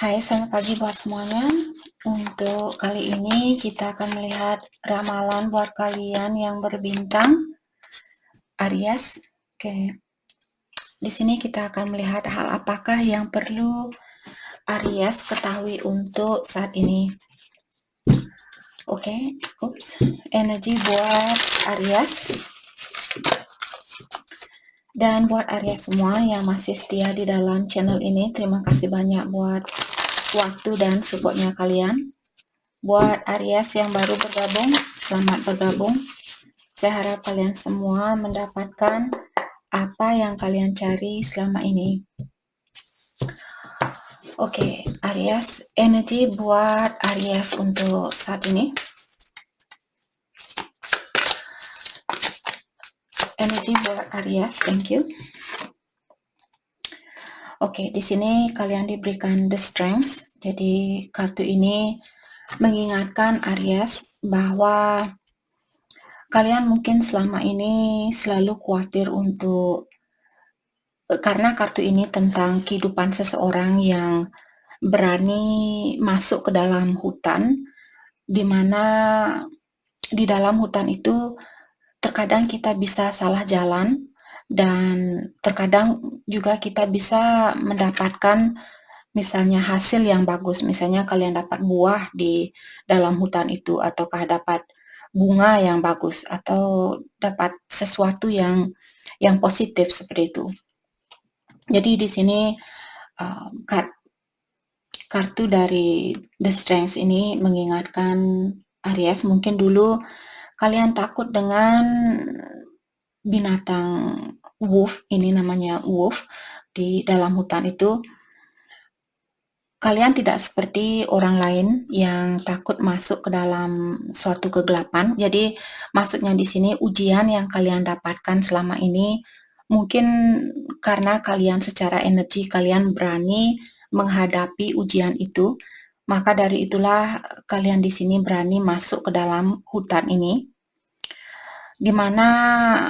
Hai, selamat pagi buat semuanya. Untuk kali ini kita akan melihat ramalan buat kalian yang berbintang Aries. Oke. Di sini kita akan melihat hal apakah yang perlu Aries ketahui untuk saat ini. Oke, energi buat Aries. Dan buat Aries semua yang masih setia di dalam channel ini, terima kasih banyak buat waktu dan supportnya kalian. Buat Aries yang baru bergabung, selamat bergabung. Saya harap kalian semua mendapatkan apa yang kalian cari selama ini. Oke, Aries, energi buat Aries untuk saat ini. Energi buat Aries, thank you. Oke, di sini kalian diberikan the strength. Jadi kartu ini mengingatkan Aries bahwa kalian mungkin selama ini selalu khawatir karena kartu ini tentang kehidupan seseorang yang berani masuk ke dalam hutan, di mana di dalam hutan itu terkadang kita bisa salah jalan dan terkadang juga kita bisa mendapatkan misalnya hasil yang bagus, misalnya kalian dapat buah di dalam hutan itu, ataukah dapat bunga yang bagus, atau dapat sesuatu yang positif seperti itu. Jadi di sini kartu dari The Strength ini mengingatkan Aries, mungkin dulu kalian takut dengan binatang wolf, ini namanya wolf, di dalam hutan itu. Kalian tidak seperti orang lain yang takut masuk ke dalam suatu kegelapan. Jadi maksudnya di sini ujian yang kalian dapatkan selama ini mungkin karena kalian secara energi kalian berani menghadapi ujian itu, maka dari itulah kalian di sini berani masuk ke dalam hutan ini, di mana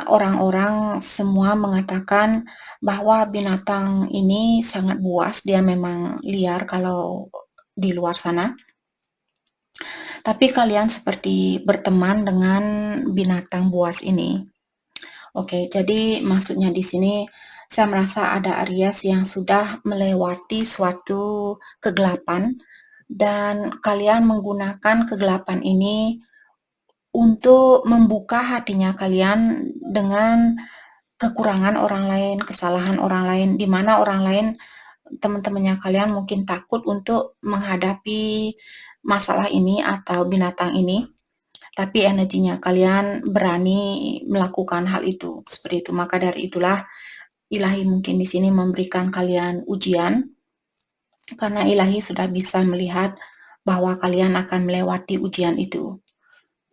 orang-orang semua mengatakan bahwa binatang ini sangat buas, dia memang liar kalau di luar sana. Tapi kalian seperti berteman dengan binatang buas ini. Oke, jadi maksudnya di sini saya merasa ada Aries yang sudah melewati suatu kegelapan dan kalian menggunakan kegelapan ini untuk membuka hatinya kalian dengan kekurangan orang lain, kesalahan orang lain, di mana orang lain, teman-temannya kalian mungkin takut untuk menghadapi masalah ini atau binatang ini, tapi energinya kalian berani melakukan hal itu, seperti itu. Maka dari itulah Ilahi mungkin di sini memberikan kalian ujian, karena Ilahi sudah bisa melihat bahwa kalian akan melewati ujian itu.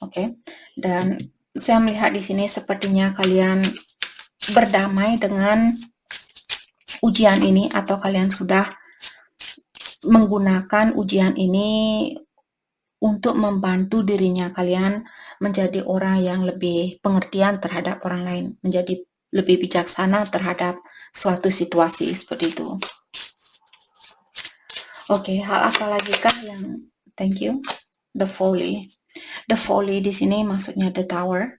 Oke, dan saya melihat di sini sepertinya kalian berdamai dengan ujian ini, atau kalian sudah menggunakan ujian ini untuk membantu dirinya kalian menjadi orang yang lebih pengertian terhadap orang lain, menjadi lebih bijaksana terhadap suatu situasi seperti itu. Oke, hal apa lagi kah yang thank you? The Folly. The Folly di sini maksudnya the Tower.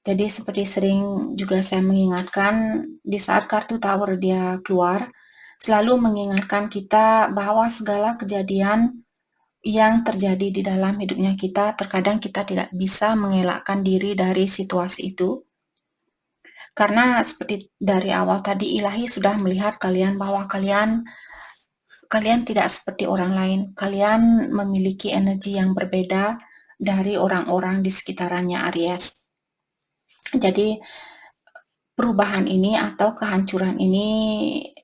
Jadi seperti sering juga saya mengingatkan, di saat kartu Tower dia keluar, selalu mengingatkan kita bahwa segala kejadian yang terjadi di dalam hidupnya kita, terkadang kita tidak bisa mengelakkan diri dari situasi itu. Karena seperti dari awal tadi Ilahi sudah melihat kalian bahwa kalian tidak seperti orang lain. Kalian memiliki energi yang berbeda dari orang-orang di sekitarannya Aries. Jadi perubahan ini atau kehancuran ini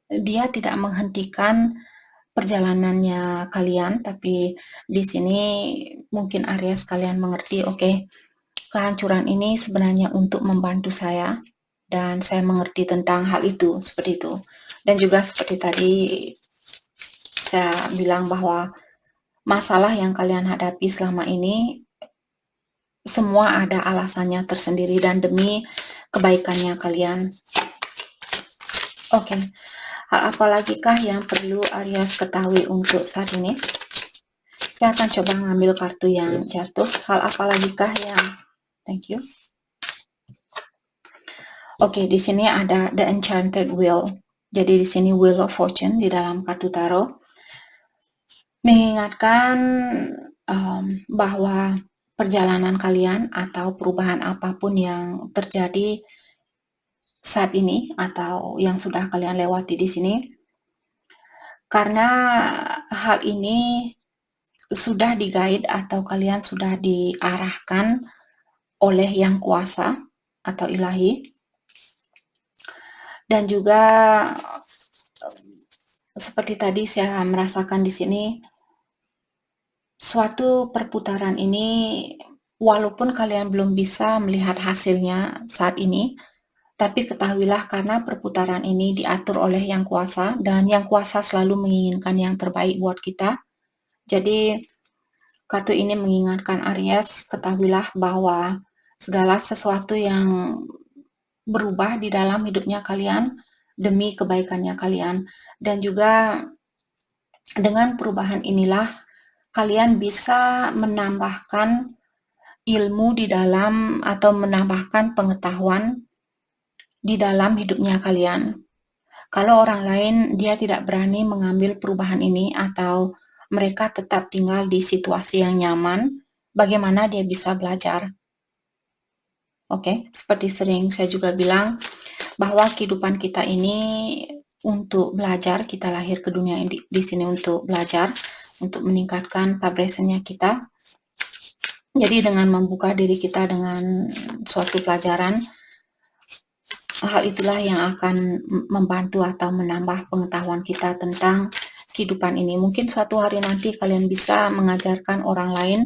dia tidak menghentikan perjalanannya kalian, tapi di sini mungkin Aries kalian mengerti, oke, kehancuran ini sebenarnya untuk membantu saya dan saya mengerti tentang hal itu, seperti itu. Dan juga seperti tadi saya bilang bahwa masalah yang kalian hadapi selama ini semua ada alasannya tersendiri dan demi kebaikannya kalian. Oke. Hal apa lagi kah yang perlu Aries ketahui untuk saat ini? Saya akan coba ngambil kartu yang jatuh. Hal apa lagi kah yang... Thank you. Oke, di sini ada The Enchanted Wheel. Jadi di sini Wheel of Fortune di dalam kartu tarot mengingatkan bahwa perjalanan kalian atau perubahan apapun yang terjadi saat ini atau yang sudah kalian lewati di sini, karena hal ini sudah di-guide atau kalian sudah diarahkan oleh Yang Kuasa atau Ilahi, dan juga seperti tadi saya merasakan di sini suatu perputaran ini, walaupun kalian belum bisa melihat hasilnya saat ini, tapi ketahuilah karena perputaran ini diatur oleh Yang Kuasa dan Yang Kuasa selalu menginginkan yang terbaik buat kita. Jadi kartu ini mengingatkan Aries, ketahuilah bahwa segala sesuatu yang berubah di dalam hidupnya kalian demi kebaikannya kalian. Dan juga dengan perubahan inilah kalian bisa menambahkan ilmu di dalam atau menambahkan pengetahuan di dalam hidupnya kalian. Kalau orang lain dia tidak berani mengambil perubahan ini atau mereka tetap tinggal di situasi yang nyaman, bagaimana dia bisa belajar? Oke, seperti sering saya juga bilang bahwa kehidupan kita ini untuk belajar, kita lahir ke dunia ini di sini untuk belajar, untuk meningkatkan vibration-nya kita. Jadi dengan membuka diri kita dengan suatu pelajaran, hal itulah yang akan membantu atau menambah pengetahuan kita tentang kehidupan ini. Mungkin suatu hari nanti kalian bisa mengajarkan orang lain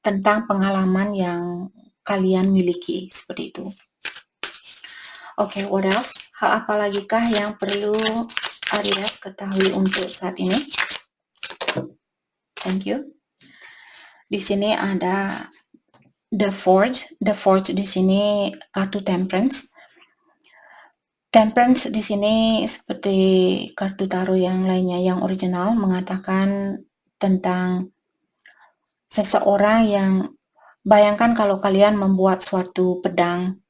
tentang pengalaman yang kalian miliki, seperti itu. Oke, what else? Hal apa lagi kah yang perlu Aries ketahui untuk saat ini? Thank you. Di sini ada The Forge. The Forge di sini kartu Temperance. Temperance di sini seperti kartu tarot yang lainnya yang original mengatakan tentang seseorang yang, bayangkan kalau kalian membuat suatu pedang.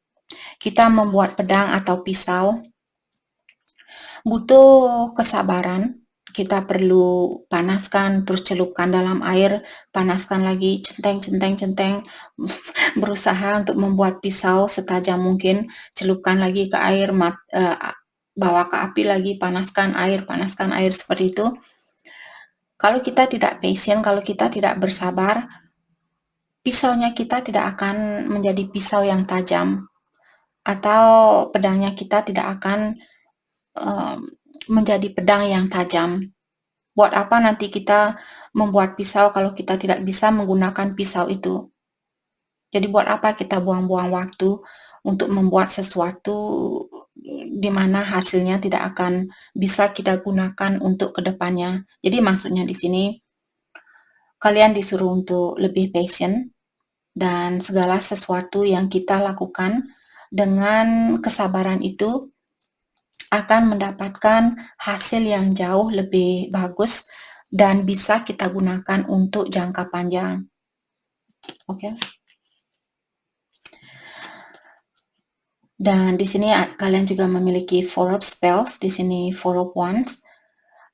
Kita membuat pedang atau pisau butuh kesabaran. Kita perlu panaskan, terus celupkan dalam air, panaskan lagi, centeng, berusaha untuk membuat pisau setajam mungkin, celupkan lagi ke air, bawa ke api lagi, panaskan air, seperti itu. Kalau kita tidak patient, kalau kita tidak bersabar, pisaunya kita tidak akan menjadi pisau yang tajam, atau pedangnya kita tidak akan menjadi pedang yang tajam. Buat apa nanti kita membuat pisau kalau kita tidak bisa menggunakan pisau itu? Jadi buat apa kita buang-buang waktu untuk membuat sesuatu di mana hasilnya tidak akan bisa kita gunakan untuk kedepannya. Jadi maksudnya di sini kalian disuruh untuk lebih patient dan segala sesuatu yang kita lakukan dengan kesabaran itu akan mendapatkan hasil yang jauh lebih bagus dan bisa kita gunakan untuk jangka panjang. Oke. Dan di sini kalian juga memiliki Four of Spells, di sini Four of Wands,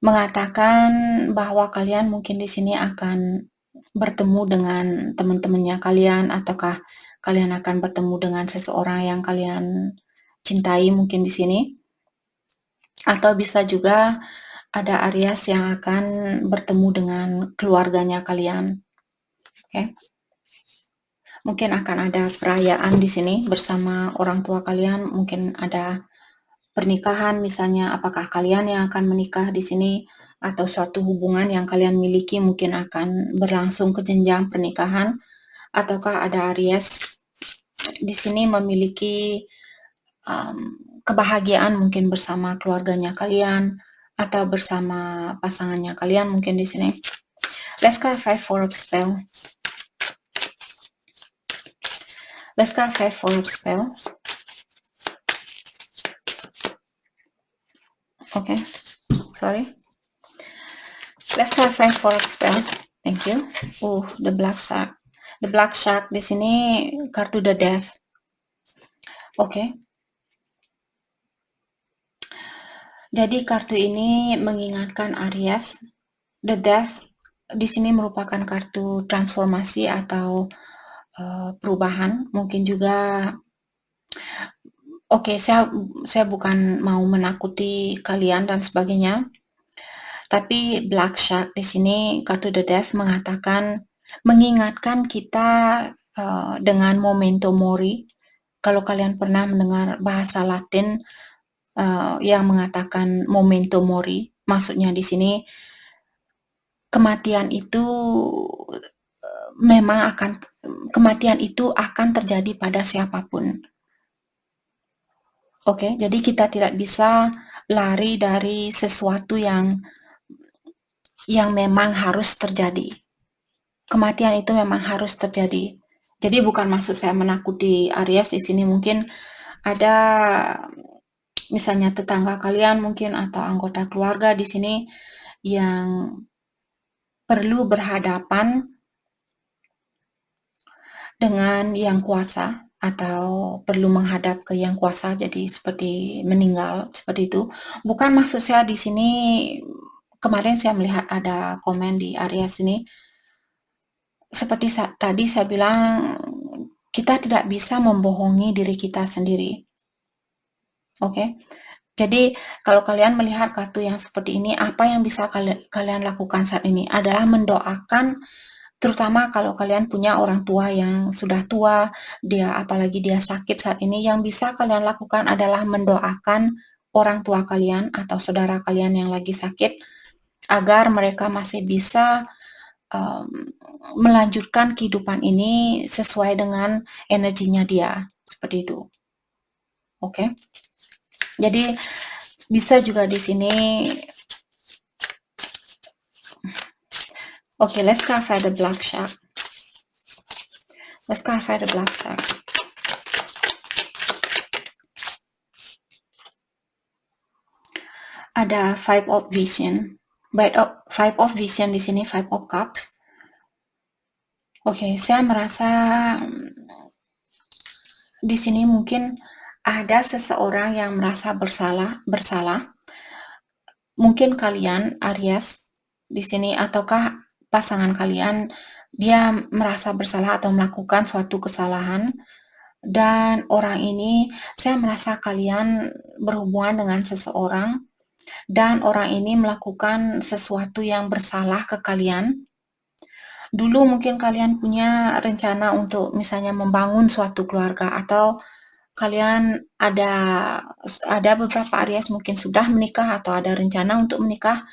mengatakan bahwa kalian mungkin di sini akan bertemu dengan teman-temannya kalian, ataukah kalian akan bertemu dengan seseorang yang kalian cintai mungkin di sini. Atau bisa juga ada Aries yang akan bertemu dengan keluarganya kalian. Oke. Mungkin akan ada perayaan di sini bersama orang tua kalian, mungkin ada pernikahan misalnya, apakah kalian yang akan menikah di sini atau suatu hubungan yang kalian miliki mungkin akan berlangsung ke jenjang pernikahan, ataukah ada Aries di sini memiliki kebahagiaan mungkin bersama keluarganya kalian atau bersama pasangannya kalian mungkin di sini. Let's clarify Four of Spell. Let's clarify Four of Spell. Oke. sorry. Let's clarify forex spell. Thank you. The black shark. The black shark di sini kartu the death. Oke. Jadi kartu ini mengingatkan Aries, the death di sini merupakan kartu transformasi atau perubahan. Mungkin juga saya bukan mau menakuti kalian dan sebagainya. Tapi Black Shark di sini kartu The Death mengingatkan kita dengan memento mori. Kalau kalian pernah mendengar bahasa Latin yang mengatakan memento mori, maksudnya di sini kematian itu akan terjadi pada siapapun. Oke, jadi kita tidak bisa lari dari sesuatu yang memang harus terjadi. Kematian itu memang harus terjadi. Jadi bukan maksud saya menakuti Aries di sini, mungkin ada misalnya tetangga kalian mungkin atau anggota keluarga di sini yang perlu berhadapan dengan yang kuasa atau perlu menghadap ke yang kuasa, jadi seperti meninggal seperti itu. Bukan maksud saya di sini, kemarin saya melihat ada komen di Aries ini, seperti tadi saya bilang, kita tidak bisa membohongi diri kita sendiri. Oke. Jadi kalau kalian melihat kartu yang seperti ini, apa yang bisa kalian lakukan saat ini adalah mendoakan, terutama kalau kalian punya orang tua yang sudah tua, apalagi dia sakit saat ini, yang bisa kalian lakukan adalah mendoakan orang tua kalian atau saudara kalian yang lagi sakit, agar mereka masih bisa melanjutkan kehidupan ini sesuai dengan energinya dia, seperti itu. Oke. Jadi bisa juga di sini. Oke, let's clarify the black shark. Let's clarify the black shark. Ada Five of Vision. Five of Vision di sini, Five of Cups. Oke, saya merasa di sini mungkin ada seseorang yang merasa bersalah. Mungkin kalian, Aries, di sini, ataukah pasangan kalian, dia merasa bersalah atau melakukan suatu kesalahan, dan orang ini, saya merasa kalian berhubungan dengan seseorang, dan orang ini melakukan sesuatu yang bersalah ke kalian. Dulu mungkin kalian punya rencana untuk misalnya membangun suatu keluarga, atau kalian ada beberapa Aries mungkin sudah menikah atau ada rencana untuk menikah,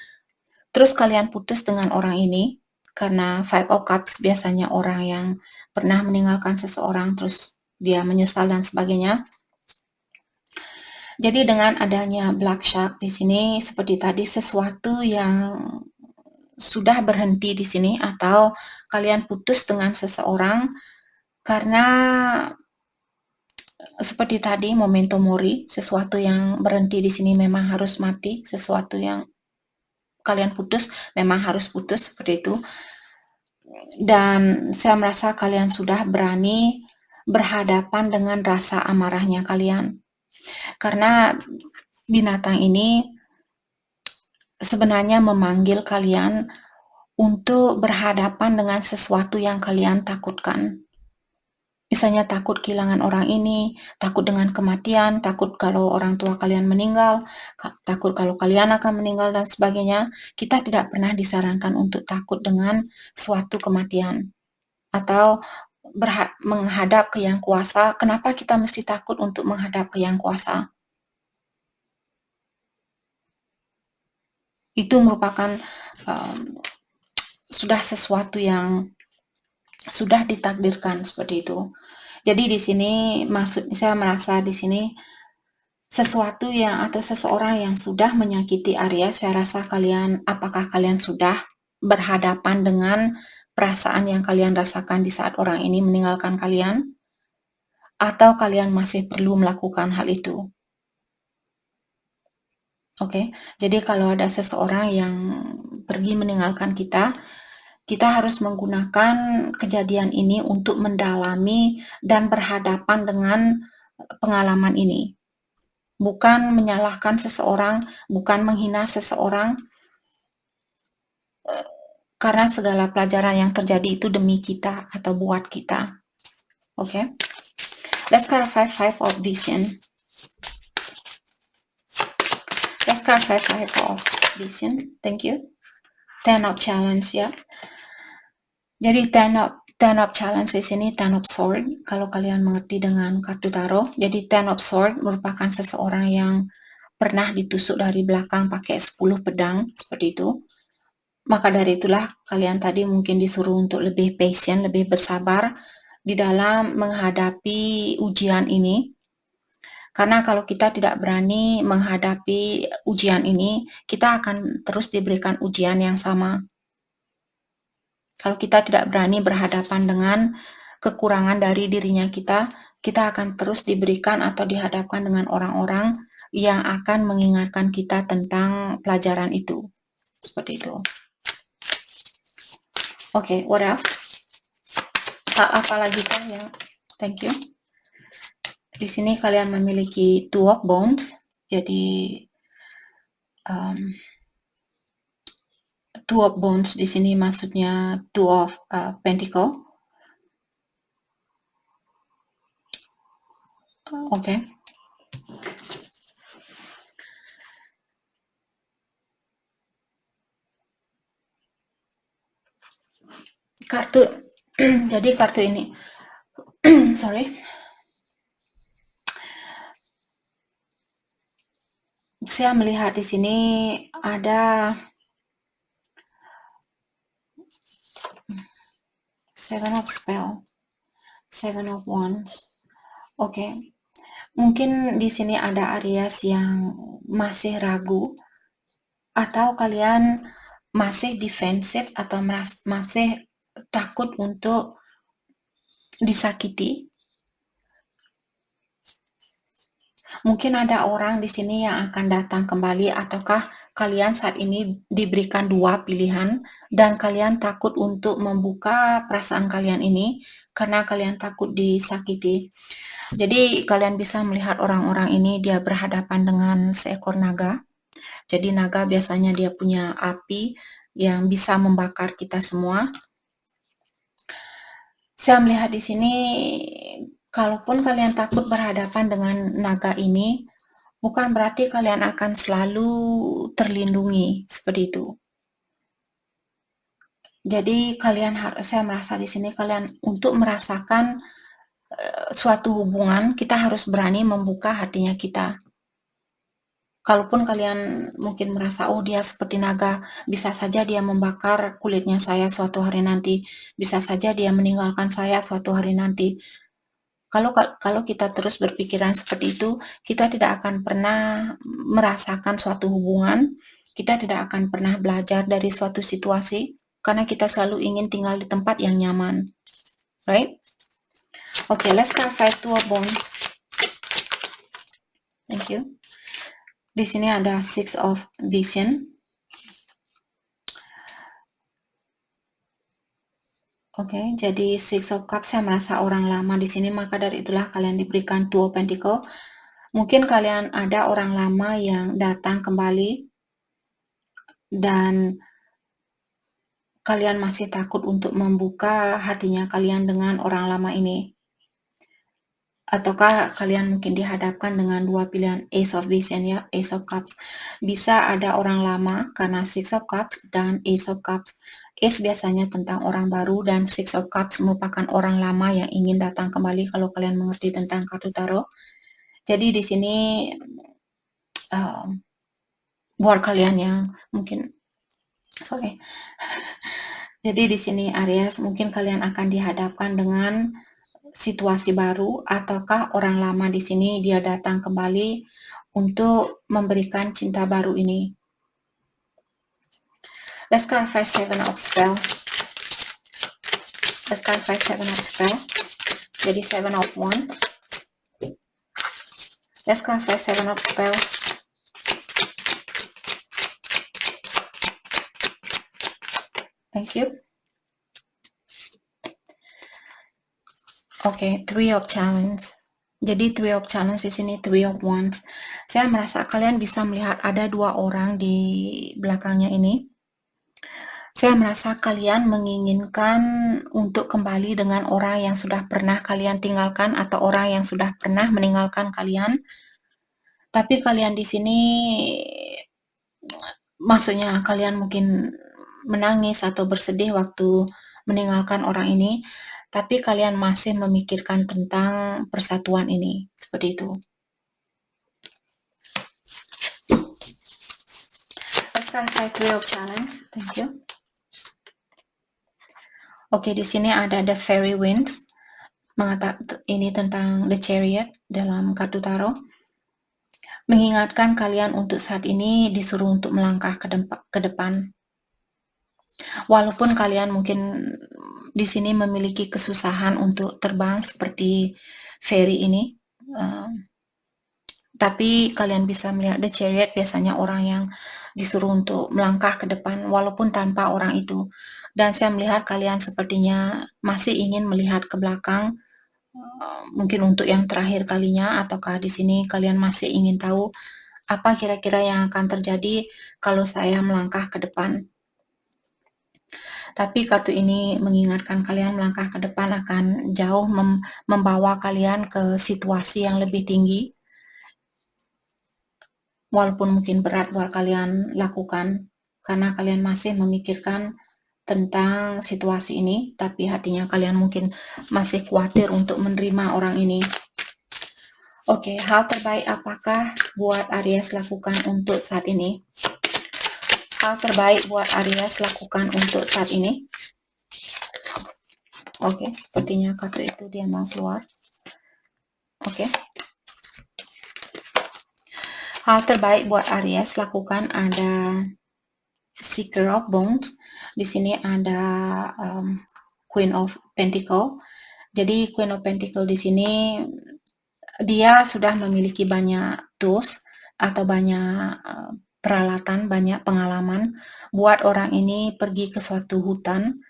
terus kalian putus dengan orang ini, karena Five of Cups biasanya orang yang pernah meninggalkan seseorang terus dia menyesal dan sebagainya. Jadi dengan adanya Black Shark di sini, seperti tadi, sesuatu yang sudah berhenti di sini, atau kalian putus dengan seseorang karena seperti tadi memento mori, sesuatu yang berhenti di sini memang harus mati, sesuatu yang kalian putus memang harus putus, seperti itu. Dan saya merasa kalian sudah berani berhadapan dengan rasa amarahnya kalian. Karena binatang ini sebenarnya memanggil kalian untuk berhadapan dengan sesuatu yang kalian takutkan. Misalnya takut kehilangan orang ini, takut dengan kematian, takut kalau orang tua kalian meninggal, takut kalau kalian akan meninggal dan sebagainya. Kita tidak pernah disarankan untuk takut dengan suatu kematian atau menghadap ke yang kuasa. Kenapa kita mesti takut untuk menghadap ke yang kuasa? Itu merupakan sudah sesuatu yang sudah ditakdirkan, seperti itu. Jadi di sini saya merasa di sini sesuatu yang atau seseorang yang sudah menyakiti Aries. Saya rasa apakah kalian sudah berhadapan dengan perasaan yang kalian rasakan di saat orang ini meninggalkan kalian, atau kalian masih perlu melakukan hal itu? Oke, jadi kalau ada seseorang yang pergi meninggalkan kita, kita harus menggunakan kejadian ini untuk mendalami dan berhadapan dengan pengalaman ini. Bukan menyalahkan seseorang, bukan menghina seseorang, karena segala pelajaran yang terjadi itu demi kita atau buat kita. Oke, let's card 5 of vision. Let's card 5 of vision. Thank you. 10 of challenge ya. Jadi 10 of challenge di sini 10 of sword. Kalau kalian mengerti dengan kartu tarot, jadi 10 of sword merupakan seseorang yang pernah ditusuk dari belakang pakai 10 pedang seperti itu. Maka dari itulah kalian tadi mungkin disuruh untuk lebih patient, lebih bersabar di dalam menghadapi ujian ini. Karena kalau kita tidak berani menghadapi ujian ini, kita akan terus diberikan ujian yang sama. Kalau kita tidak berani berhadapan dengan kekurangan dari dirinya kita, kita akan terus diberikan atau dihadapkan dengan orang-orang yang akan mengingatkan kita tentang pelajaran itu. Seperti itu. Oke, what else? Apalagi kan yang thank you. Di sini kalian memiliki two of wands, jadi two of wands di sini maksudnya two of pentacle. Oke. Kartu jadi kartu ini sorry. Saya melihat di sini ada Seven of Spell, Seven of Wands. Oke. Mungkin di sini ada Aries yang masih ragu atau kalian masih defensif atau masih takut untuk disakiti. Mungkin ada orang di sini yang akan datang kembali, ataukah kalian saat ini diberikan dua pilihan dan kalian takut untuk membuka perasaan kalian ini karena kalian takut disakiti. Jadi kalian bisa melihat orang-orang ini dia berhadapan dengan seekor naga. Jadi naga biasanya dia punya api yang bisa membakar kita semua. Saya melihat di sini kalaupun kalian takut berhadapan dengan naga ini, bukan berarti kalian akan selalu terlindungi seperti itu. Jadi saya merasa di sini kalian untuk merasakan suatu hubungan, kita harus berani membuka hatinya kita. Kalaupun kalian mungkin merasa, oh dia seperti naga, bisa saja dia membakar kulitnya saya suatu hari nanti, bisa saja dia meninggalkan saya suatu hari nanti. Kalau kita terus berpikiran seperti itu, kita tidak akan pernah merasakan suatu hubungan, kita tidak akan pernah belajar dari suatu situasi, karena kita selalu ingin tinggal di tempat yang nyaman. Right? Okay, let's clarify two of wands. Thank you. Di sini ada Six of Vision. Oke, jadi Six of Cups saya merasa orang lama di sini, maka dari itulah kalian diberikan Two of Pentacle. Mungkin kalian ada orang lama yang datang kembali dan kalian masih takut untuk membuka hatinya kalian dengan orang lama ini. Ataukah kalian mungkin dihadapkan dengan dua pilihan Ace of Vision ya, Ace of Cups. Bisa ada orang lama karena Six of Cups dan Ace of Cups. Ace biasanya tentang orang baru dan Six of Cups merupakan orang lama yang ingin datang kembali kalau kalian mengerti tentang kartu tarot. Jadi di sini buat kalian yang mungkin jadi di sini Aries mungkin kalian akan dihadapkan dengan situasi baru, ataukah orang lama di sini dia datang kembali untuk memberikan cinta baru ini. Let's clarify Seven of Spell. Let's clarify Seven of Spell. Jadi Seven of Wands. Let's clarify Seven of Spell. Thank you. Oke, Three of Challenge. Jadi Three of Challenge di sini Three of Wands. Saya merasa kalian bisa melihat ada dua orang di belakangnya ini. Saya merasa kalian menginginkan untuk kembali dengan orang yang sudah pernah kalian tinggalkan atau orang yang sudah pernah meninggalkan kalian. Tapi kalian di sini, maksudnya kalian mungkin menangis atau bersedih waktu meninggalkan orang ini, tapi kalian masih memikirkan tentang persatuan ini, seperti itu. Let's clarify Three of Challenge. Thank you. Oke, di sini ada The Fairy Winds. Ini tentang The Chariot dalam kartu tarot. Mengingatkan kalian untuk saat ini disuruh untuk melangkah ke depan. Walaupun kalian mungkin di sini memiliki kesusahan untuk terbang seperti fairy ini, tapi kalian bisa melihat The Chariot biasanya orang yang disuruh untuk melangkah ke depan walaupun tanpa orang itu. Dan saya melihat kalian sepertinya masih ingin melihat ke belakang, mungkin untuk yang terakhir kalinya, ataukah di sini kalian masih ingin tahu apa kira-kira yang akan terjadi kalau saya melangkah ke depan. Tapi kartu ini mengingatkan kalian melangkah ke depan akan jauh membawa kalian ke situasi yang lebih tinggi. Walaupun mungkin berat buat kalian lakukan, karena kalian masih memikirkan tentang situasi ini, tapi hatinya kalian mungkin masih khawatir untuk menerima orang ini. Oke, hal terbaik apakah buat Aries lakukan untuk saat ini? Hal terbaik buat Aries lakukan untuk saat ini? Oke, sepertinya kartu itu dia mau keluar. Oke. Hal terbaik buat Aries lakukan ada Seeker of Wands. Di sini ada Queen of Pentacle. Jadi Queen of Pentacle di sini dia sudah memiliki banyak tools atau banyak peralatan, banyak pengalaman buat orang ini pergi ke suatu hutan.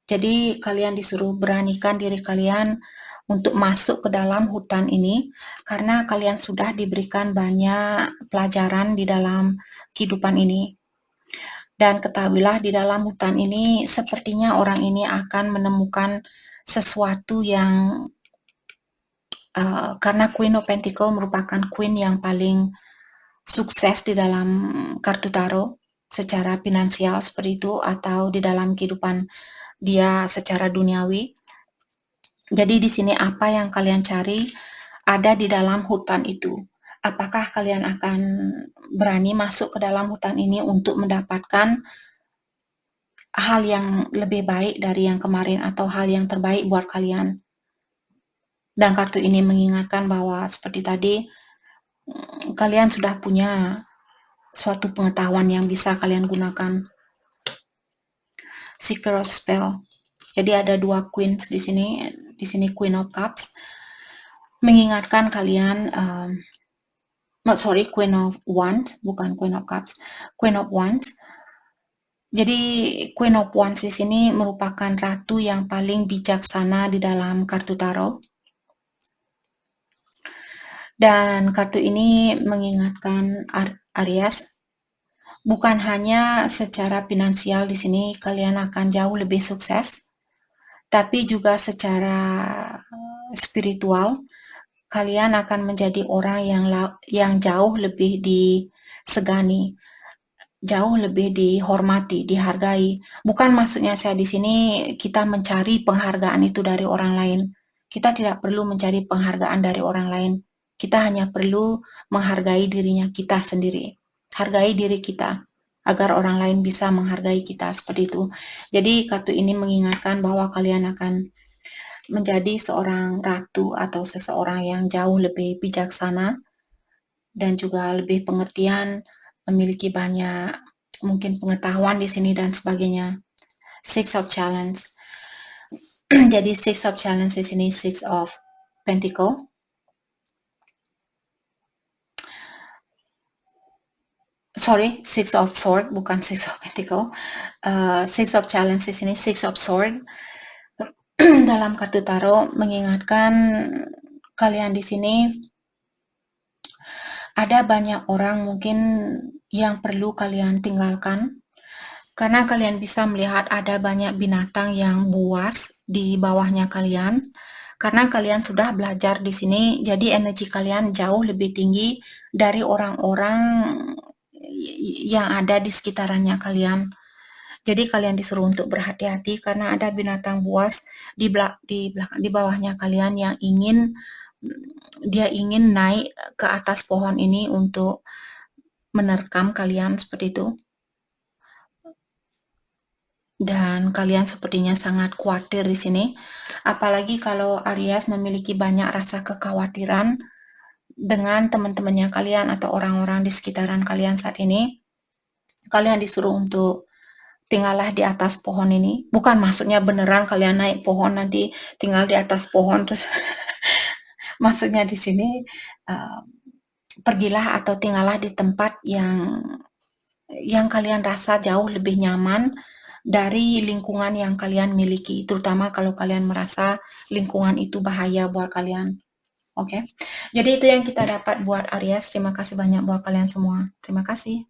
Jadi kalian disuruh beranikan diri kalian untuk masuk ke dalam hutan ini karena kalian sudah diberikan banyak pelajaran di dalam kehidupan ini. Dan ketahuilah di dalam hutan ini sepertinya orang ini akan menemukan sesuatu yang karena Queen of Pentacle merupakan queen yang paling sukses di dalam kartu tarot secara finansial seperti itu atau di dalam kehidupan dia secara duniawi. Jadi di sini apa yang kalian cari ada di dalam hutan itu. Apakah kalian akan berani masuk ke dalam hutan ini untuk mendapatkan hal yang lebih baik dari yang kemarin atau hal yang terbaik buat kalian? Dan kartu ini mengingatkan bahwa seperti tadi, kalian sudah punya suatu pengetahuan yang bisa kalian gunakan. Seeker of Spell. Jadi ada dua queens di sini Queen of Cups. Mengingatkan kalian, Queen of Wands, bukan Queen of Cups, Queen of Wands. Jadi Queen of Wands di sini merupakan ratu yang paling bijaksana di dalam kartu tarot. Dan kartu ini mengingatkan Aries, bukan hanya secara finansial di sini kalian akan jauh lebih sukses, tapi juga secara spiritual kalian akan menjadi orang yang jauh lebih disegani, jauh lebih dihormati, dihargai. Bukan maksudnya saya di sini kita mencari penghargaan itu dari orang lain. Kita tidak perlu mencari penghargaan dari orang lain. Kita hanya perlu menghargai dirinya kita sendiri. Hargai diri kita agar orang lain bisa menghargai kita seperti itu. Jadi kartu ini mengingatkan bahwa kalian akan menjadi seorang ratu atau seseorang yang jauh lebih bijaksana dan juga lebih pengertian, memiliki banyak mungkin pengetahuan di sini dan sebagainya. Six of Challenge. Jadi Six of Challenge di sini Six of Pentacle. sorry, Six of Sword bukan Six of Pentacle. Six of Challenge di sini, Six of Sword. Dalam kartu tarot mengingatkan kalian di sini ada banyak orang mungkin yang perlu kalian tinggalkan karena kalian bisa melihat ada banyak binatang yang buas di bawahnya kalian. Karena kalian sudah belajar di sini, jadi energi kalian jauh lebih tinggi dari orang-orang yang ada di sekitarannya kalian. Jadi kalian disuruh untuk berhati-hati karena ada binatang buas di bawahnya kalian yang dia ingin naik ke atas pohon ini untuk menerkam kalian seperti itu. Dan kalian sepertinya sangat khawatir di sini. Apalagi kalau Aries memiliki banyak rasa kekhawatiran dengan teman-temannya kalian atau orang-orang di sekitaran kalian saat ini. Kalian disuruh untuk tinggallah di atas pohon ini. Bukan maksudnya beneran kalian naik pohon nanti tinggal di atas pohon terus maksudnya di sini pergilah atau tinggallah di tempat yang kalian rasa jauh lebih nyaman dari lingkungan yang kalian miliki, terutama kalau kalian merasa lingkungan itu bahaya buat kalian. Oke, jadi itu yang kita dapat buat Aries. Terima kasih banyak buat kalian semua. Terima kasih.